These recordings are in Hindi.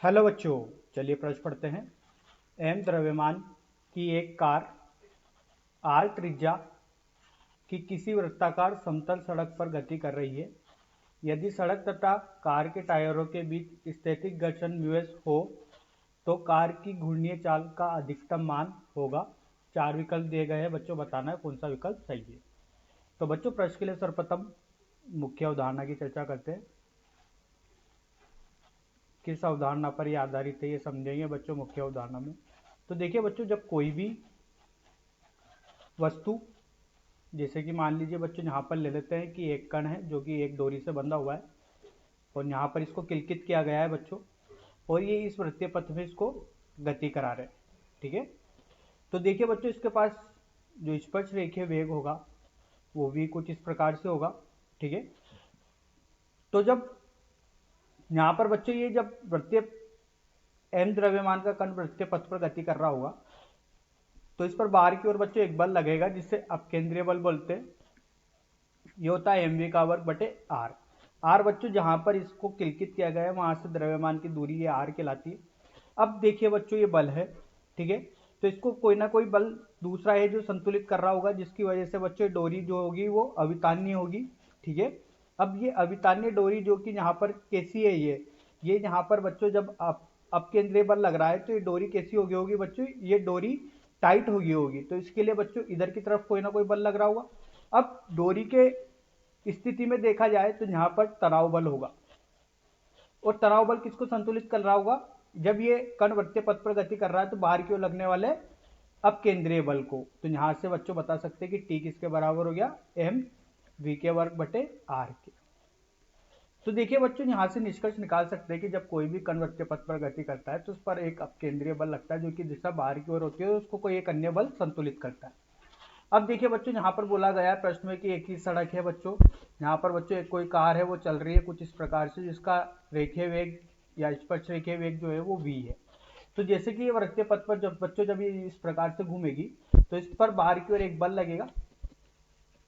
हेलो बच्चों, चलिए प्रश्न पढ़ते हैं। एम द्रव्यमान की एक कार आर त्रिज्या की किसी वृत्ताकार समतल सड़क पर गति कर रही है। यदि सड़क तथा कार के टायरों के बीच स्थैतिक घर्षण म्यूएस हो तो कार की घूर्णीय चाल का अधिकतम मान होगा। चार विकल्प दिए गए हैं बच्चों, बताना है कौन सा विकल्प सही है। तो बच्चों प्रश्न के लिए सर्वप्रथम मुख्य अवधारणा की चर्चा करते हैं। किस अवधारणा पर यह आधारित है ये समझेंगे बच्चों मुख्य अवधारणा में। तो देखिए बच्चों, जब कोई भी वस्तु, जैसे कि मान लीजिए बच्चों यहाँ पर ले लेते हैं कि एक कण है जो कि एक डोरी से बंधा हुआ है और यहाँ पर इसको किलकित किया गया है बच्चों, और ये इस वृत्तीय पथ में इसको गति करा रहे हैं। ठीक है, तो देखिए बच्चों, इसके पास जो स्पर्श रेखीय वेग होगा वो भी कुछ इस प्रकार से होगा। ठीक है, तो जब यहाँ पर बच्चों ये जब वृत्तीय एम द्रव्यमान का कण वृत्तीय पथ पर गति कर रहा होगा तो इस पर बाहर की ओर बच्चों एक बल लगेगा जिससे अपकेंद्रीय बल बोलते हैं। ये होता है mv का वर्ग बटे आर। आर बच्चों जहां पर इसको किलकित किया गया है वहां से द्रव्यमान की दूरी ये आर कहलाती है। अब देखिए बच्चों, ये बल है, ठीक है, तो इसको कोई ना कोई बल दूसरा है जो संतुलित कर रहा होगा, जिसकी वजह से बच्चों डोरी जो होगी वो अवितान्य होगी। ठीक है, अब ये अवितान्य डोरी जो कि यहाँ पर कैसी है, ये यहाँ पर बच्चों जब अपकेंद्रीय बल लग रहा है तो ये डोरी कैसी होगी बच्चों, ये डोरी टाइट होगी। तो इसके लिए बच्चों इधर की तरफ कोई ना कोई बल लग रहा होगा। अब डोरी के स्थिति में देखा जाए तो यहाँ पर तनाव बल होगा, और तनाव बल किसको संतुलित कर रहा होगा, जब ये कण वृत्तीय पथ पर गति कर रहा है तो बाहर की ओर लगने वाले अपकेंद्रीय बल को। तो यहाँ से बच्चों बता सकते हैं कि टी किसके बराबर हो गया, एम वी के वर्ग बटे आर के। तो देखिए बच्चों, यहाँ से निष्कर्ष निकाल सकते हैं कि जब कोई भी कण वृत्तीय पथ पर गति करता है तो उस पर एक अपकेंद्रीय बल लगता है जो कि दिशा बाहर की ओर होती है, उसको कोई एक अन्य बल संतुलित करता है। अब देखिए बच्चों, यहाँ पर बोला गया है प्रश्न में कि एक ही सड़क है बच्चों, यहाँ पर बच्चों एक कोई कार है वो चल रही है कुछ इस प्रकार से, जिसका रेखीय वेग या स्पर्श रेखीय वेग जो है वो v है। तो जैसे कि ये वृत्तीय पथ पर जब ये इस प्रकार से घूमेगी तो इस पर बाहर की ओर एक बल लगेगा,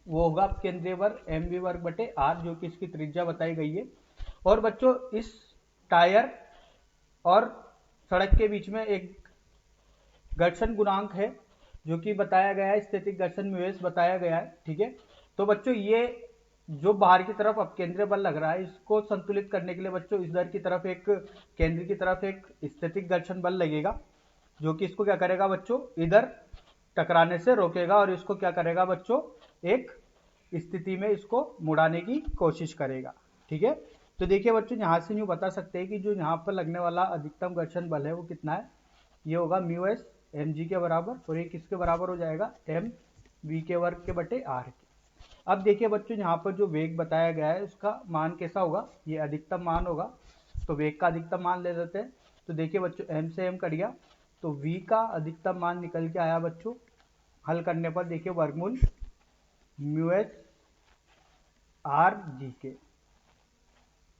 वो होगा केंद्रीय बल mv वर्ग बटे आर, जो कि इसकी त्रिज्या बताई गई है। और बच्चों इस टायर और सड़क के बीच में एक घर्षण गुणांक है जो कि बताया गया है, स्थैतिक घर्षण म्यूएस बताया गया है। ठीक है, तो बच्चों ये जो बाहर की तरफ अपकेंद्रीय बल लग रहा है इसको संतुलित करने के लिए बच्चों इधर की तरफ एक केंद्र की तरफ एक स्थैतिक घर्षण बल लगेगा जो कि इसको क्या करेगा बच्चों, इधर टकराने से रोकेगा और इसको क्या करेगा बच्चों, एक स्थिति में इसको मुड़ाने की कोशिश करेगा। ठीक है, तो देखिए बच्चों, यहाँ से यूँ बता सकते हैं कि जो यहाँ पर लगने वाला अधिकतम घर्षण बल है वो कितना है, ये होगा म्यू एस एम जी के बराबर, और ये किसके बराबर हो जाएगा, एम वी के वर्ग के बटे आर के। अब देखिए बच्चों, यहाँ पर जो वेग बताया गया है उसका मान कैसा होगा, ये अधिकतम मान होगा, तो वेग का अधिकतम मान ले लेते हैं। तो देखिए बच्चों, एम से एम कट गया तो v का अधिकतम मान निकल के आया बच्चों, हल करने पर देखिए वर्गमूल म्यू एस आर जी के,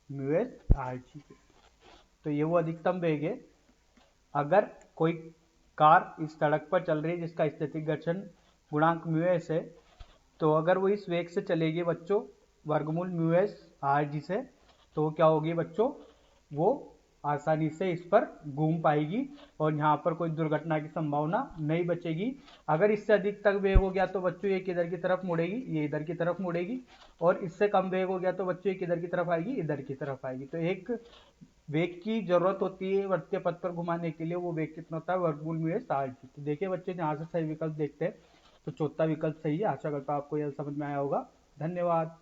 म्यू एस आर जी के। तो ये वो अधिकतम वेग है। अगर कोई कार इस सड़क पर चल रही है जिसका स्थैतिक घर्षण गुणांक म्यू एस है, तो अगर वो इस वेग से चलेगी बच्चों वर्गमूल म्यू एस आर जी से, तो क्या होगी बच्चों, वो आसानी से इस पर घूम पाएगी और यहाँ पर कोई दुर्घटना की संभावना नहीं बचेगी। अगर इससे अधिक तक वेग हो गया तो बच्चों ये किधर की तरफ मुड़ेगी, ये इधर की तरफ मुड़ेगी, और इससे कम वेग हो गया तो बच्चों ये किधर की तरफ आएगी, इधर की तरफ आएगी। तो एक वेग की जरूरत होती है वृत्तीय पथ पर घुमाने के लिए, वो वेग कितना होता है, वर्गमूल म्यू एस आर जी। तो देखिए बच्चों, यहाँ से सही विकल्प देखते हैं तो चौथा विकल्प सही है। आशा करता हूँ आपको यह समझ में आया होगा। धन्यवाद।